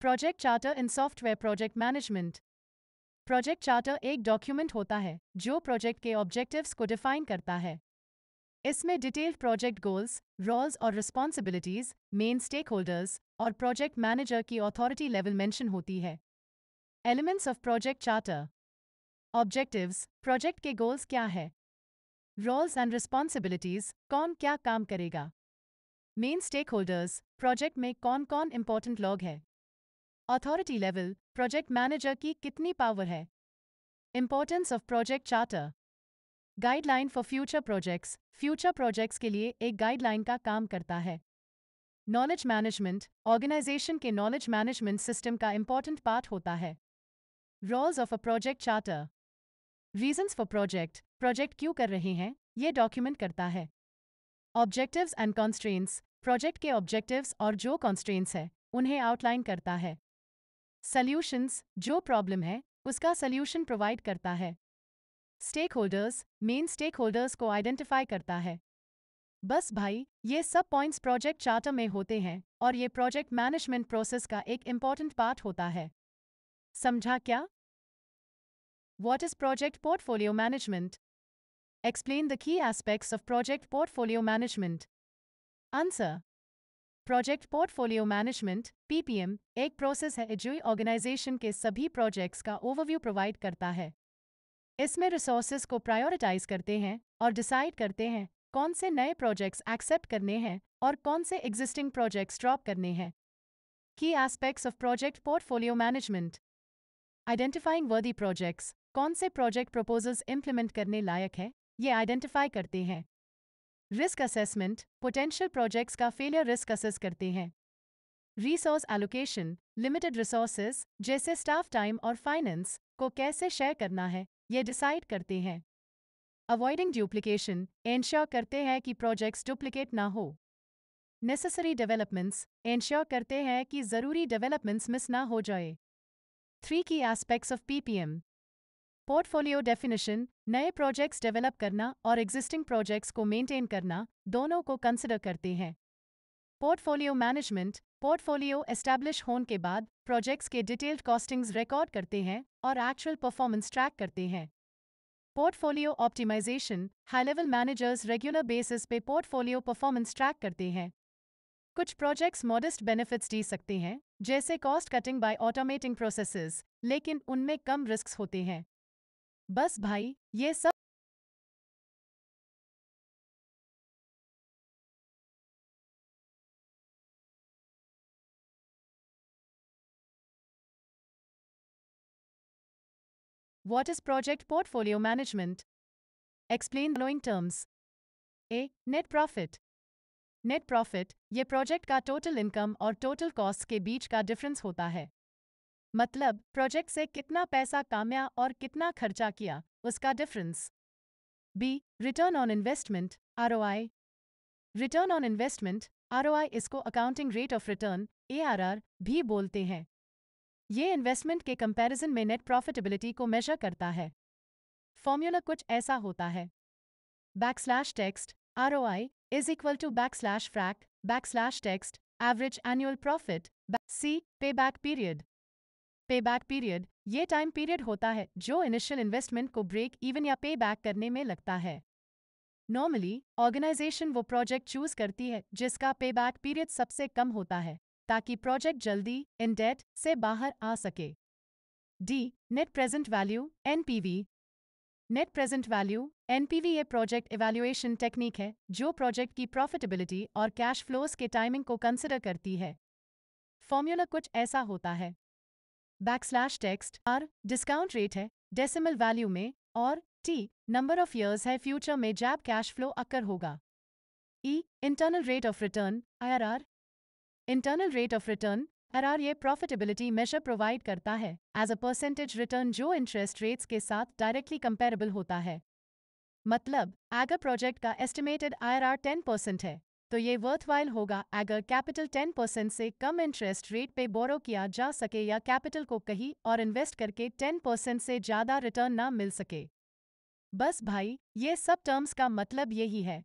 Project charter in software project management. Project charter एक document होता है जो प्रोजेक्ट के ऑब्जेक्टिव्स को डिफाइन करता है। इसमें डिटेल्ड प्रोजेक्ट गोल्स, रोल्स और रिस्पॉन्सिबिलिटीज, मेन स्टेक होल्डर्स और प्रोजेक्ट मैनेजर की अथॉरिटी लेवल मेंशन होती है। Elements of project charter. Objectives, project के गोल्स क्या है। रोल्स एंड रिस्पॉन्सिबिलिटीज, कौन क्या काम करेगा। मेन स्टेक होल्डर्स, प्रोजेक्ट में कौन कौन इंपॉर्टेंट लोग हैं। अथॉरिटी लेवल, प्रोजेक्ट मैनेजर की कितनी पावर है। Importance of project charter. Guideline for future projects, future projects के लिए एक गाइडलाइन का काम करता है। नॉलेज मैनेजमेंट, ऑर्गेनाइजेशन के नॉलेज मैनेजमेंट सिस्टम का इंपॉर्टेंट पार्ट होता है। Roles of a project charter. Reasons for project, project क्यों कर रहे हैं, ये डॉक्यूमेंट करता है। ऑब्जेक्टिव्स एंड कॉन्स्ट्रेंट्स, प्रोजेक्ट के ऑब्जेक्टिव्स और जो कॉन्स्ट्रेंट्स है उन्हें आउटलाइन करता है। सॉल्यूशंस, जो प्रॉब्लम है उसका सॉल्यूशन प्रोवाइड करता है। Stakeholders, main stakeholders को आइडेंटिफाई करता है। बस भाई, ये सब पॉइंट्स प्रोजेक्ट चार्टर में होते हैं और ये प्रोजेक्ट मैनेजमेंट प्रोसेस का एक इंपॉर्टेंट पार्ट होता है। समझा क्या? What is project portfolio management? Explain the key aspects of project portfolio management. Answer: project portfolio management (ppm) एक प्रोसेस है जो ऑर्गेनाइजेशन के सभी प्रोजेक्ट्स का ओवरव्यू प्रोवाइड करता है। इसमें रिसोर्सेज को प्रायोरिटाइज करते हैं और डिसाइड करते हैं कौन से नए प्रोजेक्ट्स एक्सेप्ट करने हैं और कौन से एग्जिस्टिंग प्रोजेक्ट्स ड्रॉप करने हैं। की aspects of project portfolio management. Identifying वर्दी प्रोजेक्ट्स, कौन से प्रोजेक्ट प्रपोजल्स इंप्लीमेंट करने लायक है, ये आइडेंटिफाई करते हैं। रिस्क असेसमेंट, पोटेंशियल प्रोजेक्ट्स का फेलियर रिस्क असेस करते हैं। रिसोर्स एलोकेशन, लिमिटेड रिसोर्सेज जैसे स्टाफ टाइम और फाइनेंस को कैसे शेयर करना है, ये डिसाइड करते हैं। अवॉइडिंग ड्यूप्लिकेशन, एंश्योर करते हैं कि प्रोजेक्ट्स डुप्लिकेट ना हो। नेसेसरी डेवलपमेंट्स, एंश्योर करते हैं कि ज़रूरी डेवलपमेंट्स मिस ना हो जाए। 3 की aspects of ppm. Portfolio definition, नए प्रोजेक्ट्स डेवलप करना और एग्जिस्टिंग प्रोजेक्ट्स को मेंटेन करना दोनों को कंसिडर करते हैं। पोर्टफोलियो मैनेजमेंट, पोर्टफोलियो एस्टैब्लिश होने के बाद प्रोजेक्ट्स के डिटेल्ड कॉस्टिंग्स रिकॉर्ड करते हैं और एक्चुअल परफॉर्मेंस ट्रैक करते हैं। Portfolio optimization, high level managers regular basis पे पोर्टफोलियो परफॉर्मेंस ट्रैक करते हैं। कुछ प्रोजेक्ट्स मॉडेस्ट बेनिफिट्स दे सकते हैं, जैसे cost cutting by automating processes, लेकिन उनमें कम रिस्क्स होते हैं। बस भाई, ये सब What is project portfolio management? Explain the following terms. A. Net profit. Net profit ये प्रोजेक्ट का टोटल इनकम और टोटल कॉस्ट के बीच का डिफरेंस होता है। मतलब प्रोजेक्ट से कितना पैसा कामया और कितना खर्चा किया, उसका difference. B. Return on investment (ROI). Return on investment (ROI) इसको accounting rate of return (ARR) भी बोलते हैं। ये इन्वेस्टमेंट के कंपैरिजन में नेट प्रॉफिटेबिलिटी को मेजर करता है। फॉर्मूला कुछ ऐसा होता है: \text ROI is equal to \frac \text average annual profit C. payback period. Payback period ये टाइम पीरियड होता है जो इनिशियल इन्वेस्टमेंट को ब्रेक इवन या पे बैक करने में लगता है। नॉर्मली ऑर्गेनाइजेशन वो प्रोजेक्ट चूज करती है जिसका पेबैक पीरियड सबसे कम होता है, ताकि प्रोजेक्ट जल्दी इन डेट से बाहर आ सके। D. Net present value (NPV). Net present value (NPV) ये प्रोजेक्ट इवैल्यूएशन टेक्निक है जो प्रोजेक्ट की प्रॉफिटेबिलिटी और कैश फ्लोज के टाइमिंग को कंसिडर करती है। फॉर्मूला कुछ ऐसा होता है: \text R डिस्काउंट रेट है डेसिमल वैल्यू में और T नंबर ऑफ ईयर्स है फ्यूचर में जब कैश फ्लो अकर होगा। E. Internal rate of return (IRR). Internal rate of return (IRR) ये प्रॉफिटेबिलिटी मेजर प्रोवाइड करता है एज अ परसेंटेज रिटर्न जो इंटरेस्ट रेट्स के साथ डायरेक्टली कंपेरेबल होता है। मतलब अगर प्रोजेक्ट का एस्टिमेटेड IRR 10% है तो ये वर्थवाइल होगा अगर कैपिटल 10% से कम इंटरेस्ट रेट पे बोरो किया जा सके या कैपिटल को कहीं और इन्वेस्ट करके 10% से ज़्यादा रिटर्न ना मिल सके। बस भाई, ये सब टर्म्स का मतलब यही है।